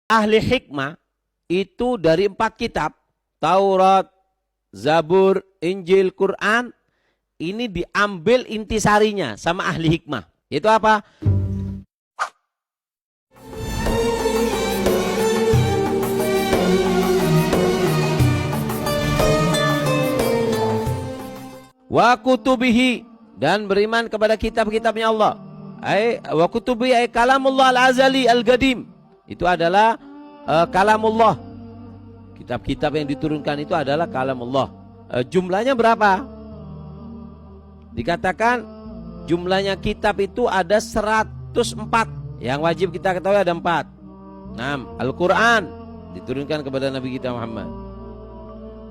ahli hikmah itu dari 4 kitab, Taurat, Zabur, Injil, Quran, ini diambil intisarinya sama ahli hikmah. Itu apa? Wa kutubihi, dan beriman kepada kitab-kitabnya Allah. Wa kutubihi ay kalamullah al-azali al-qadim. Itu adalah kalamullah. Kitab-kitab yang diturunkan itu adalah kalamullah. Jumlahnya berapa? Dikatakan jumlahnya kitab itu ada 104. Yang wajib kita ketahui ada 4. 6. Al-Quran diturunkan kepada Nabi kita Muhammad.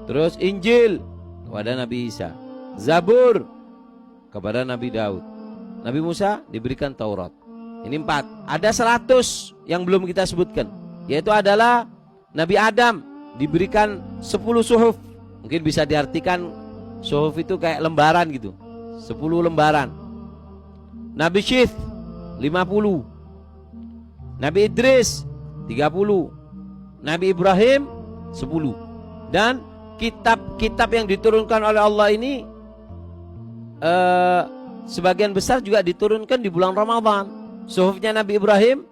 Terus Injil kepada Nabi Isa. Zabur kepada Nabi Daud. Nabi Musa diberikan Taurat. Ini 4. Ada 100 yang belum kita sebutkan, yaitu adalah Nabi Adam diberikan 10 suhuf. Mungkin bisa diartikan suhuf itu kayak lembaran gitu, 10 lembaran. Nabi Syith 50. Nabi Idris 30. Nabi Ibrahim 10. Dan kitab-kitab yang diturunkan oleh Allah ini sebagian besar juga diturunkan di bulan Ramadan. Suhufnya Nabi Ibrahim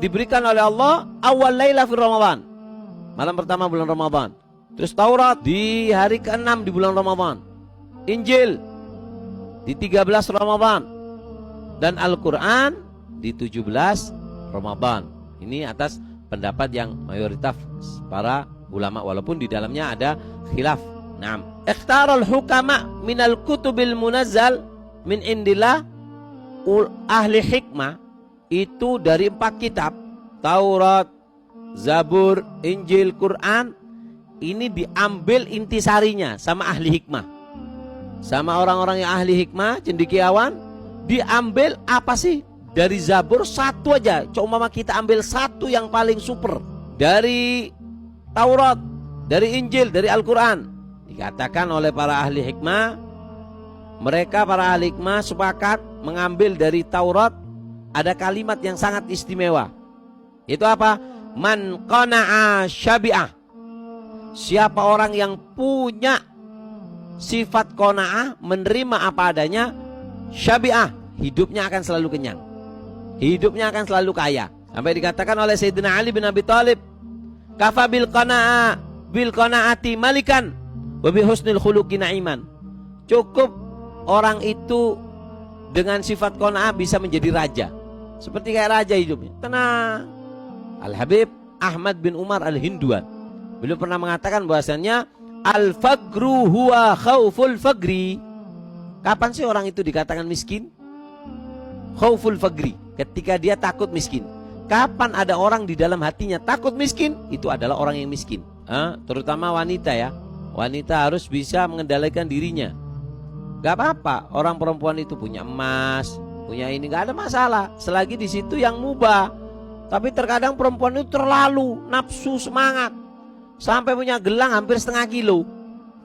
diberikan oleh Allah awal laila fi Ramadan, malam pertama bulan Ramadan. Terus Taurat di hari ke-6 di bulan Ramadan. Injil di 13 Ramadan. Dan Al-Quran di 17 Ramadan. Ini atas pendapat yang mayoritas para ulama, walaupun di dalamnya ada khilaf. Naam. Ikhtarul hukama minal kutubil munazzal min indillah. Ahli hikmah itu dari 4 kitab, Taurat, Zabur, Injil, Quran, ini diambil intisarinya sama ahli hikmah, sama orang-orang yang ahli hikmah, cendekiawan. Diambil apa sih? Dari Zabur 1 aja, cuma kita ambil 1 yang paling super. Dari Taurat, dari Injil, dari Al-Quran. Dikatakan oleh para ahli hikmah, mereka para ahli hikmah sepakat mengambil dari Taurat ada kalimat yang sangat istimewa. Itu apa? Man qana'a syabi'ah. Siapa orang yang punya sifat qanaah, menerima apa adanya, syabi'ah, hidupnya akan selalu kenyang, hidupnya akan selalu kaya. Sampai dikatakan oleh Sayyidina Ali bin Abi Thalib, kafa bil qanaati malikan wa bi husnil khuluqi na'iman. Cukup orang itu dengan sifat qanaah bisa menjadi raja, seperti kayak raja hidupnya tenang. Al-Habib Ahmad bin Umar Al-Hinduan, beliau pernah mengatakan bahwasannya al-faqru huwa khauful faqri. Kapan sih orang itu dikatakan miskin? Khauful faqri, ketika dia takut miskin. Kapan ada orang di dalam hatinya takut miskin? Itu adalah orang yang miskin. Terutama wanita ya. Wanita harus bisa mengendalikan dirinya. Gak apa-apa orang perempuan itu punya emas, punya ini, gak ada masalah selagi di situ yang mubah. Tapi terkadang perempuan itu terlalu nafsu semangat sampai punya gelang hampir setengah kilo.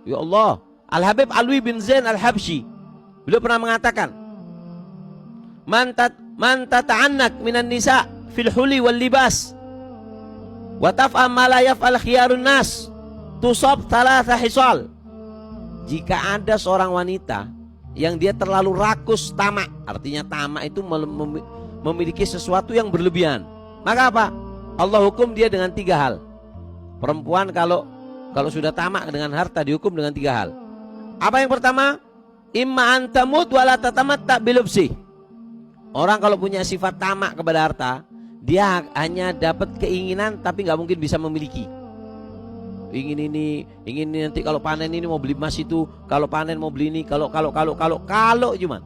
Ya Allah. Al-Habib Alwi bin Zain Al-Habsyi, beliau pernah mengatakan, Man tata'annak minan nisa fil huli wal libas wa taf'am ma la yaf'al khiyarun nas tusab thalatha hisal. Jika ada seorang wanita yang dia terlalu rakus tamak, artinya tamak itu memiliki sesuatu yang berlebihan, maka apa? Allah hukum dia dengan 3 hal. Perempuan kalau sudah tamak dengan harta dihukum dengan 3 hal. Apa yang pertama? Imma antamut wala tatamatta bilubsi. Orang kalau punya sifat tamak kepada harta, dia hanya dapat keinginan tapi nggak mungkin bisa memiliki. Ingin ini nanti kalau panen ini mau beli emas itu, kalau panen mau beli ini, kalau cuman.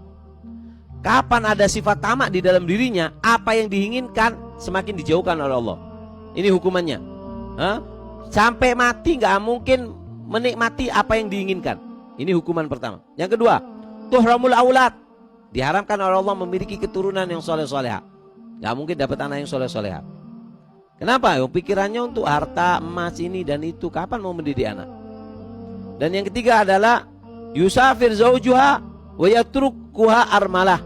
Kapan ada sifat tamak di dalam dirinya, apa yang diinginkan semakin dijauhkan oleh Allah. Ini hukumannya. Sampai mati nggak mungkin menikmati apa yang diinginkan. Ini hukuman pertama. Yang kedua, tuhramul aulad. Diharamkan oleh Allah memiliki keturunan yang soleh-solehah. Nggak mungkin dapat anak yang soleh-solehah. Kenapa? Pikirannya untuk harta, emas ini dan itu. Kapan mau mendidik anak? Dan yang ketiga adalah yusafir zaujuha wa yatrukuha armalah.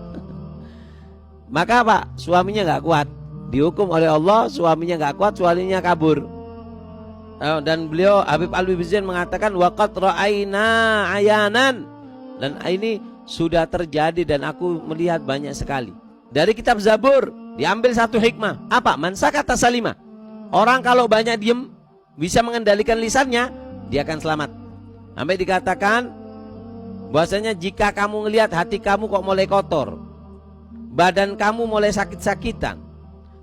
Maka apa? Suaminya nggak kuat, dihukum oleh Allah, suaminya nggak kuat, suaminya kabur. Dan beliau Habib Alwi Zain mengatakan waqad ra'aina ayanan, dan ini sudah terjadi dan aku melihat banyak sekali. Dari kitab Zabur diambil satu hikmah. Apa? Man sakata salima. Orang kalau banyak diem, bisa mengendalikan lisannya, dia akan selamat. Sampai dikatakan bahwasanya jika kamu ngelihat hati kamu kok mulai kotor, badan kamu mulai sakit-sakitan,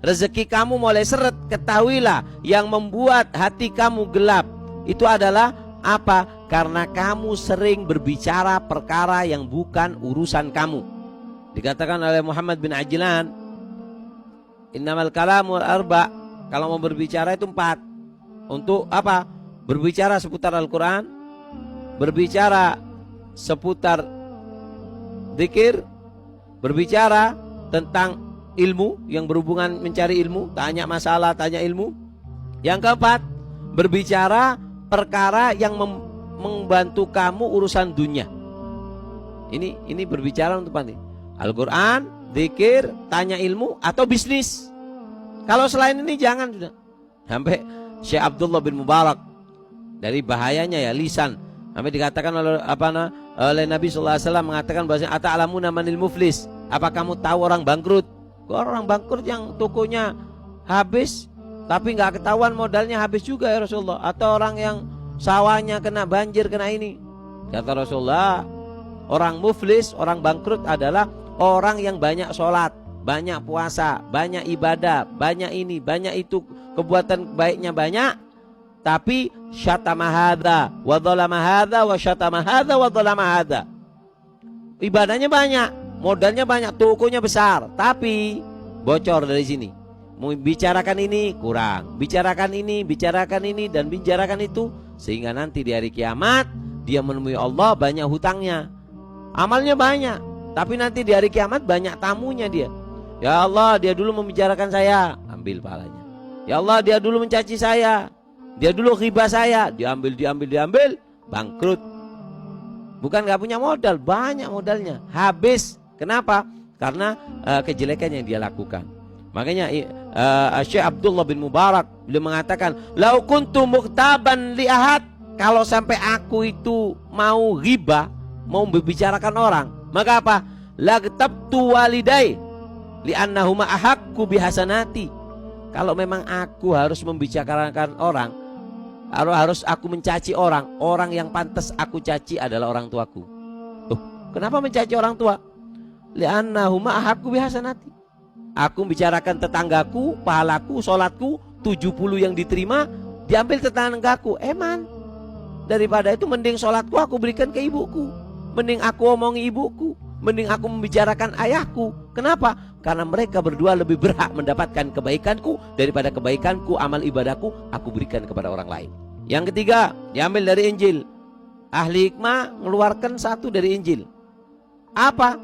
rezeki kamu mulai seret, ketahuilah yang membuat hati kamu gelap itu adalah apa? Karena kamu sering berbicara perkara yang bukan urusan kamu. Dikatakan oleh Muhammad bin Ajlan, innamal kalamul arba, kalau mau berbicara itu 4. Untuk apa? Berbicara seputar Al-Quran, berbicara seputar zikir, berbicara tentang ilmu yang berhubungan mencari ilmu, tanya masalah, tanya ilmu. Yang keempat, berbicara perkara yang membantu kamu urusan dunia. Ini berbicara untuk apa nih? Al-Quran, zikir, tanya ilmu, atau bisnis. Kalau selain ini jangan sudah. Sampai Syekh Abdullah bin Mubarak, dari bahayanya ya lisan, sampai dikatakan oleh Nabi SAW mengatakan bahwasanya ata'lamuna manil muflis, apa kamu tahu orang bangkrut? Orang bangkrut yang tokonya habis tapi nggak ketahuan modalnya habis juga ya Rasulullah. Atau orang yang sawahnya kena banjir, kena ini. Kata Rasulullah, orang muflis, orang bangkrut adalah orang yang banyak sholat, banyak puasa, banyak ibadah, banyak ini, banyak itu, kebuatan baiknya banyak, tapi syatama hadza wa dzalama hadza wa syatama hadza wa dzalama hadza. Ibadahnya banyak, modalnya banyak, tokonya besar, tapi bocor dari sini. Mau bicarakan ini kurang, bicarakan ini dan bicarakan itu, sehingga nanti di hari kiamat dia menemui Allah banyak hutangnya. Amalnya banyak, tapi nanti di hari kiamat banyak tamunya dia. Ya Allah, dia dulu membicarakan saya, ambil pahalanya. Ya Allah, dia dulu mencaci saya, dia dulu ghibah saya, diambil, bangkrut. Bukan gak punya modal, banyak modalnya, habis. Kenapa? Karena kejelekan yang dia lakukan. Makanya Syekh Abdullah bin Mubarak beliau mengatakan, lau kuntu mukhtaban li ahad, kalau sampai aku itu mau ghibah, mau membicarakan orang, maka apa? Lagtabtu walidai li'annahuma ahakku bihasanati. Kalau memang aku harus membicarakan orang, harus aku mencaci orang, orang yang pantas aku caci adalah orang tuaku. Kenapa mencaci orang tua? Li'annahuma ahakku bihasanati. Aku membicarakan tetanggaku, pahalaku, sholatku 70 yang diterima diambil tetanggaku. Eman, daripada itu mending sholatku aku berikan ke ibuku, mending aku omongi ibuku, mending aku membicarakan ayahku. Kenapa? Karena mereka berdua lebih berhak mendapatkan kebaikanku daripada kebaikanku, amal ibadahku aku berikan kepada orang lain. Yang ketiga, diambil dari Injil. Ahli hikmah mengeluarkan satu dari Injil. Apa?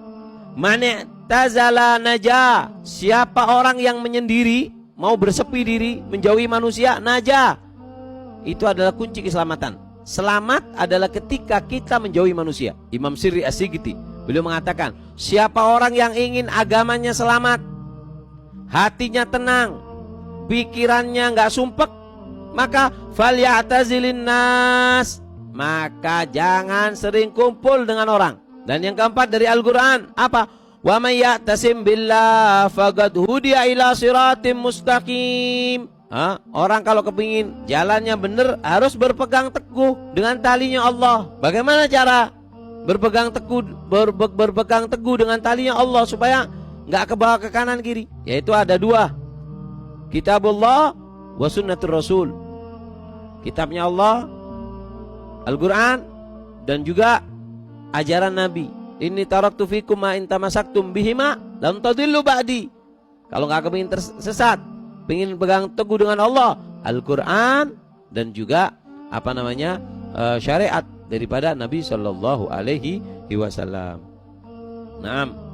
Mani'tazala naja. Siapa orang yang menyendiri, mau bersepi diri, menjauhi manusia, naja. Itu adalah kunci keselamatan. Selamat adalah ketika kita menjauhi manusia. Imam Sirri As-Sigiti beliau mengatakan, siapa orang yang ingin agamanya selamat, hatinya tenang, pikirannya nggak sumpek, maka falyatazilin nas, maka jangan sering kumpul dengan orang. Dan yang keempat dari Al-Quran apa? Wa may ya'tasim billah faqad hudiya ila siratim mustaqim. Orang kalau kepingin jalannya benar harus berpegang teguh dengan talinya Allah. Bagaimana cara berpegang teguh dengan talinya Allah supaya nggak kebawa ke kanan kiri? Yaitu ada 2, Kitabullah wa sunnatur Rasul. Kitabnya Allah, Al-Quran, dan juga ajaran Nabi. Inni taraktu fikum ma in tamasaktum bihima lan tadillu ba'di. Kalau nggak kepingin tersesat, pengen pegang teguh dengan Allah, Al-Quran, dan juga syariat daripada Nabi Sallallahu Alaihi Wasallam. Naam.